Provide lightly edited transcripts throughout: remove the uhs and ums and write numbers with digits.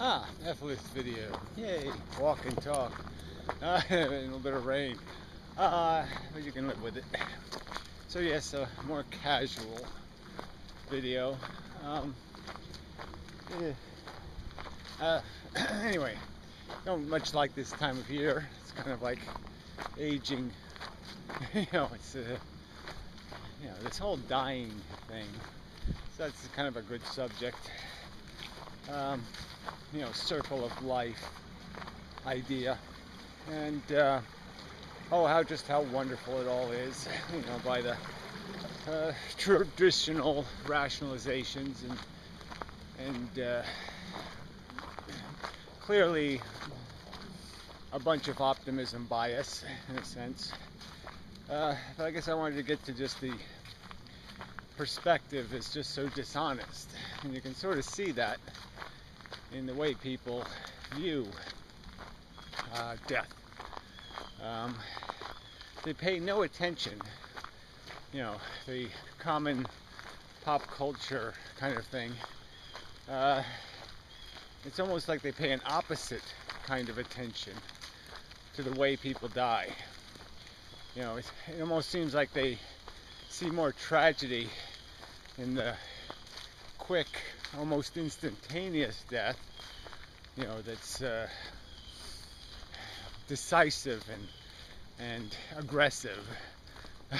Efilist video. Yay, walk and talk. A little bit of rain. But you can live with it. So yes, a more casual video. Yeah. Anyway, don't much like this time of year. It's kind of like aging. It's this whole dying thing. So that's kind of a good subject. Circle of life idea, and how wonderful it all is, by the traditional rationalizations and clearly a bunch of optimism bias in a sense. But I guess I wanted to get to just the perspective is just so dishonest, and you can sort of see that in the way people view death. They pay no attention, the common pop culture kind of thing. It's almost like they pay an opposite kind of attention to the way people die. It almost seems like they see more tragedy in the quick, almost instantaneous death, that's decisive and aggressive,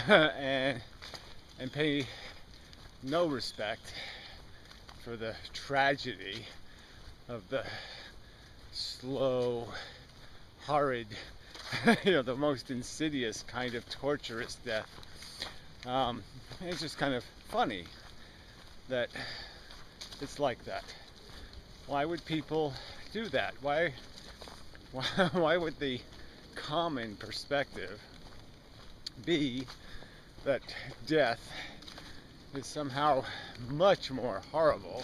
and pay no respect for the tragedy of the slow, horrid, the most insidious kind of torturous death. It's just kind of funny that it's like that. Why would people do that? Why would the common perspective be that death is somehow much more horrible?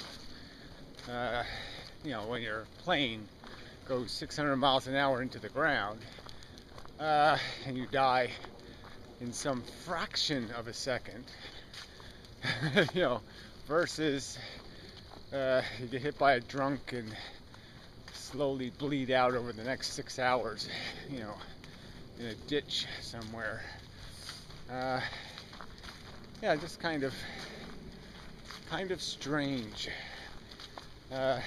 When your plane goes 600 miles an hour into the ground, and you die in some fraction of a second, versus you get hit by a drunk and slowly bleed out over the next 6 hours, in a ditch somewhere. Just kind of strange. And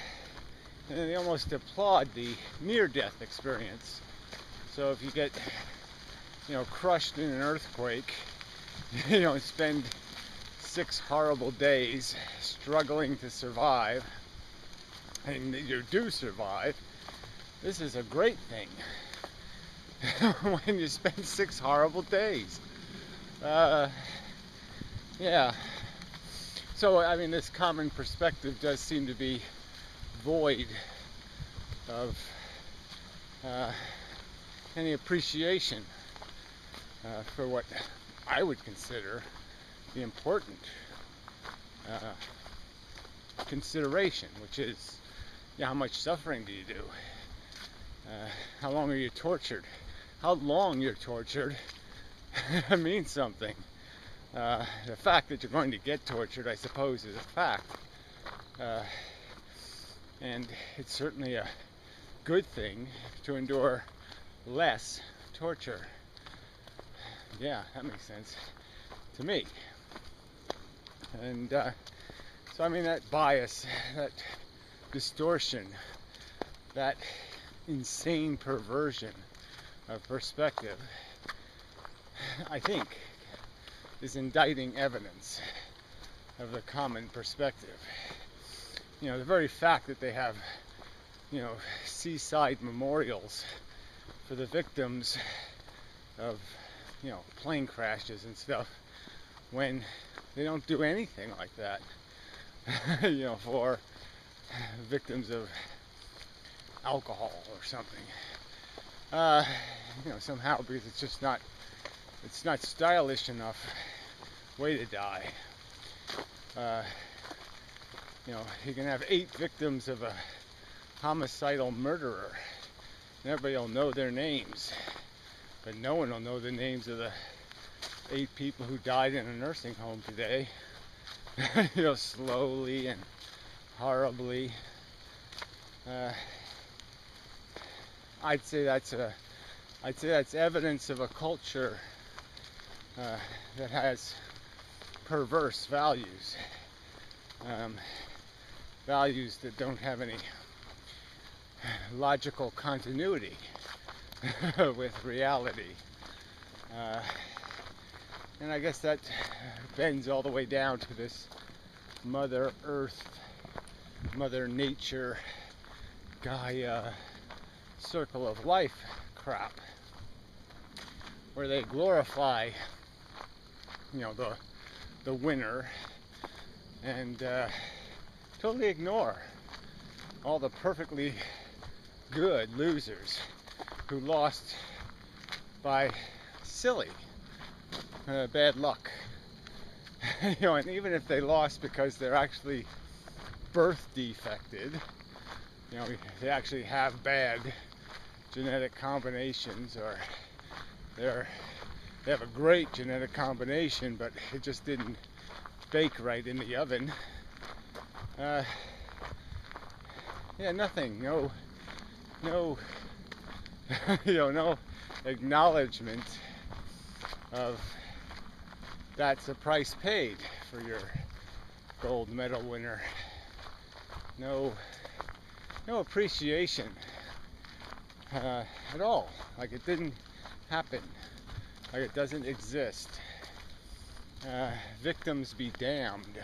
they almost applaud the near-death experience. So if you get, crushed in an earthquake, and spend 6 horrible days struggling to survive, and you do survive, this is a great thing. When you spend 6 horrible days. So, this common perspective does seem to be void of any appreciation for what I would consider the important consideration, which is, how much suffering do you do? How long are you tortured? How long you're tortured means something. The fact that you're going to get tortured, I suppose, is a fact. And it's certainly a good thing to endure less torture. Yeah, that makes sense to me. And so that bias, that distortion, that insane perversion of perspective, I think, is indicting evidence of the common perspective. The very fact that they have, seaside memorials for the victims of, plane crashes and stuff, when they don't do anything like that, for victims of alcohol or something. Somehow, because it's not stylish enough way to die. You can have 8 victims of a homicidal murderer, and everybody will know their names, but no one will know the names of the 8 people who died in a nursing home today. Slowly and horribly. Uh, I'd say that's evidence of a culture that has perverse values, values that don't have any logical continuity with reality. And I guess that bends all the way down to this Mother Earth, Mother Nature, Gaia, circle of life crap, where they glorify, the winner and totally ignore all the perfectly good losers who lost by silly bad luck. And even if they lost because they're actually birth defected, they actually have bad genetic combinations, or they have a great genetic combination, but it just didn't bake right in the oven. Nothing, no no acknowledgement of that's the price paid for your gold medal winner. No appreciation at all. Like it didn't happen. Like it doesn't exist. Victims be damned.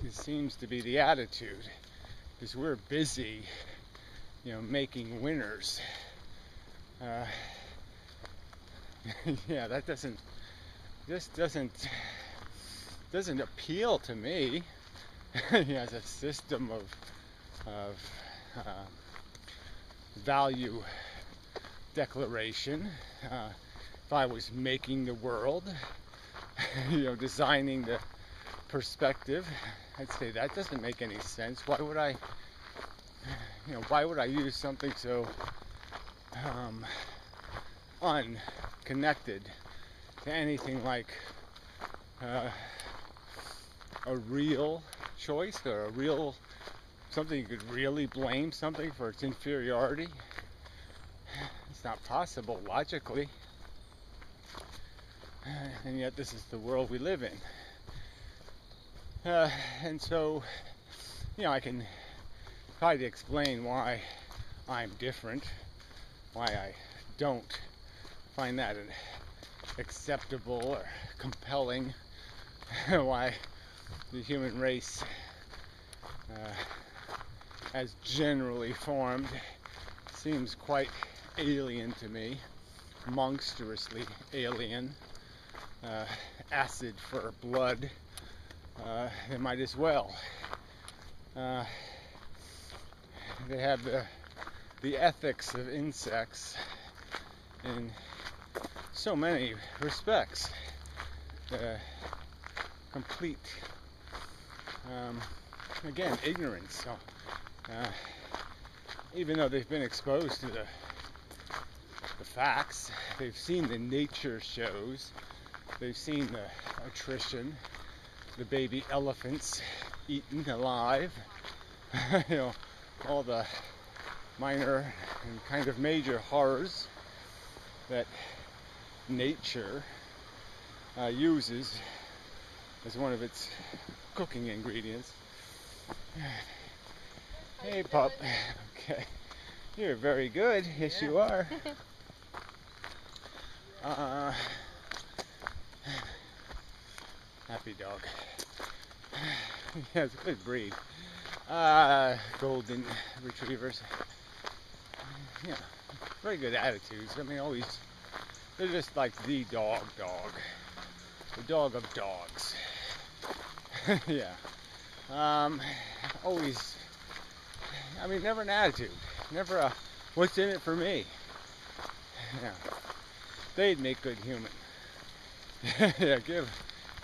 It seems to be the attitude, because we're busy, making winners. That doesn't appeal to me as a system of value declaration. If I was making the world, designing the perspective, I'd say that doesn't make any sense. Why would I use something so unconnected to anything like a real choice, or something you could really blame something for its inferiority? It's not possible logically. And yet this is the world we live in. And so, I can try to explain why I'm different, why I don't find that acceptable or compelling, why the human race, as generally formed, seems quite alien to me, monstrously alien. Acid for blood, they might as well. They have the ethics of insects in so many respects. Complete, again, ignorance. So, even though they've been exposed to the facts, they've seen the nature shows, they've seen the attrition, the baby elephants eaten alive, all the minor and kind of major horrors that nature uses as one of its cooking ingredients. Hey, pup. Okay. You're very good. Yes, you are. Happy dog. Yeah, it's a good breed. Golden retrievers. Very good attitudes. I mean, always, they're just like the dog. The dog of dogs. Always, never an attitude. Never a, what's in it for me? They'd make good human.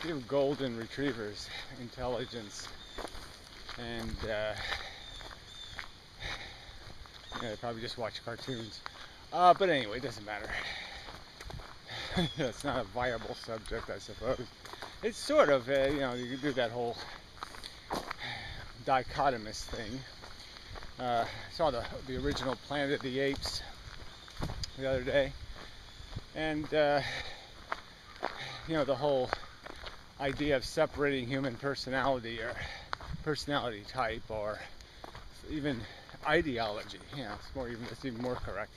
Give golden retrievers intelligence, and they probably just watch cartoons. But anyway, it doesn't matter. It's not a viable subject, I suppose. It's sort of, you can do that whole dichotomous thing. Saw the original Planet of the Apes the other day, and the whole idea of separating human personality or personality type or even ideology. That's even more correct.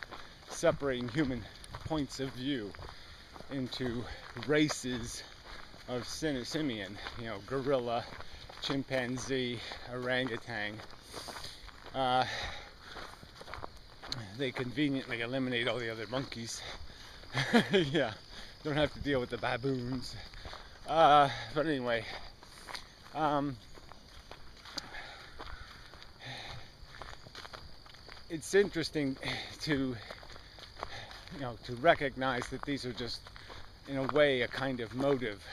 Separating human points of view into races of simian, gorilla, chimpanzee, orangutan. They conveniently eliminate all the other monkeys. Yeah, don't have to deal with the baboons. But anyway, it's interesting to recognize that these are just, in a way, a kind of motive.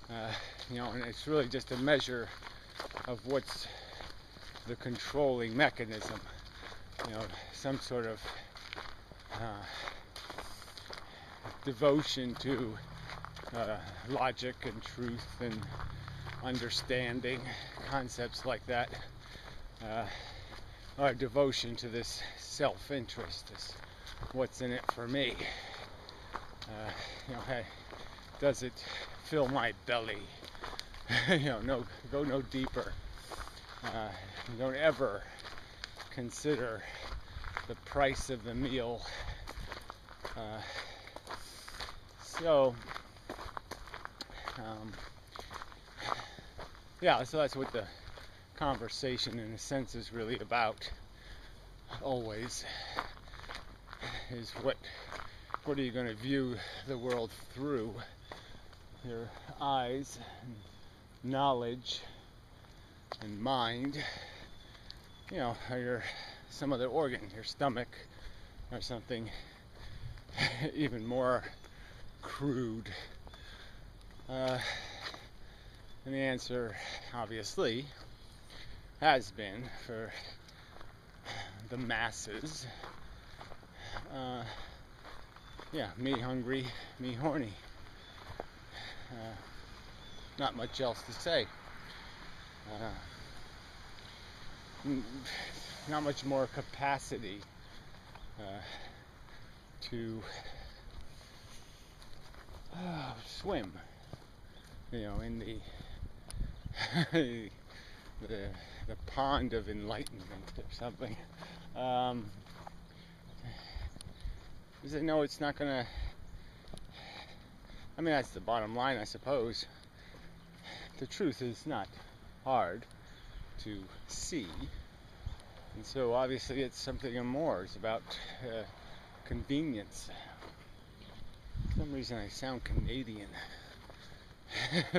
And it's really just a measure of what's the controlling mechanism. Some sort of devotion to logic and truth and understanding, concepts like that, or devotion to this self-interest, is what's in it for me. Does it fill my belly? Go no deeper. Don't ever consider the price of the meal. So that's what the conversation, in a sense, is really about. Always is what are you going to view the world through? Your eyes, and knowledge, and mind. Or your some other organ, your stomach, or something even more crude. And the answer, obviously, has been for the masses, me hungry, me horny. Not much else to say. Not much more capacity to swim, in the pond of enlightenment or something. Because it's not gonna. That's the bottom line, I suppose. The truth is not hard to see, and so obviously it's something more. It's about convenience. For some reason I sound Canadian.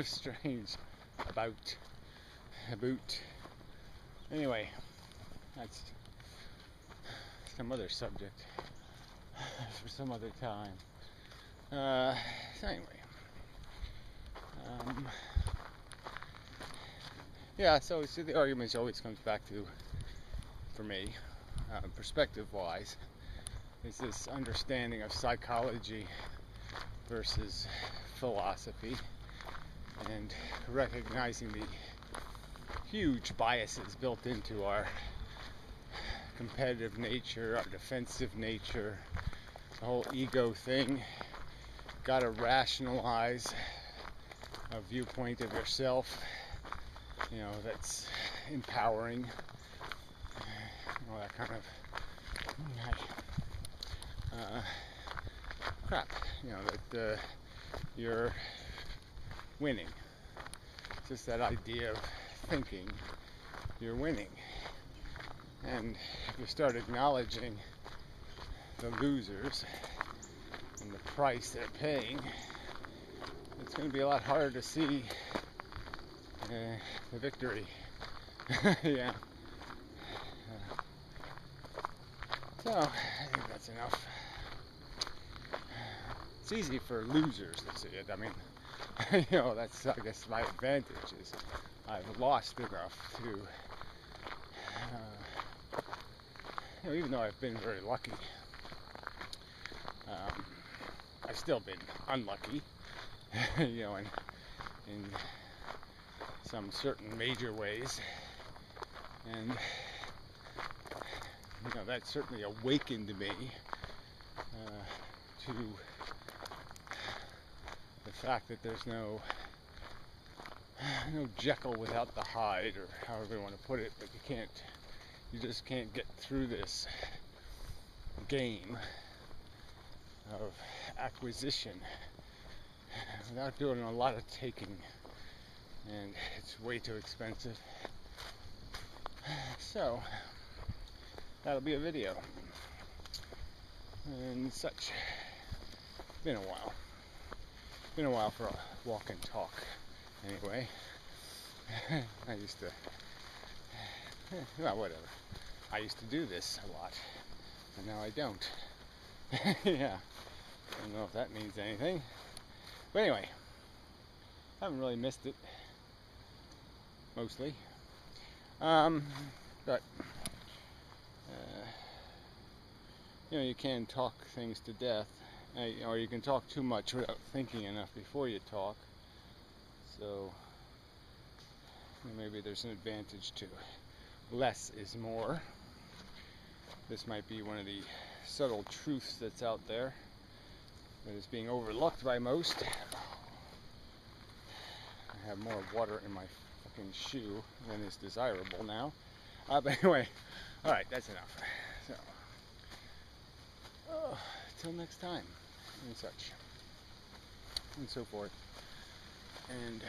Strange. About. Anyway, that's some other subject for some other time. So anyway. So the argument always comes back to, for me, perspective-wise, is this understanding of psychology versus philosophy, and recognizing the huge biases built into our competitive nature, our defensive nature, the whole ego thing. Gotta rationalize a viewpoint of yourself, that's empowering, all that kind of crap, that you're winning. It's just that idea of thinking you're winning. And if you start acknowledging the losers and the price they're paying, it's going to be a lot harder to see the victory. Yeah. So, I think that's enough. It's easy for losers to see it. That's, I guess, my advantage is I've lost enough to, even though I've been very lucky, I've still been unlucky, in some certain major ways, and that certainly awakened me to the fact that there's no Jekyll without the Hyde, or however you want to put it, but you just can't get through this game of acquisition without doing a lot of taking, and it's way too expensive. So that'll be a video and such. Been a while for a walk and talk anyway. I used to, well, whatever, I used to do this a lot, and now I don't. Yeah, I don't know if that means anything, but anyway, I haven't really missed it, mostly. But you can talk things to death, or you can talk too much without thinking enough before you talk. So maybe there's an advantage to less is more. This might be one of the subtle truths that's out there that is being overlooked by most. I have more water in my fucking shoe than is desirable now. But anyway, alright, that's enough. So, till next time, and such, and so forth. And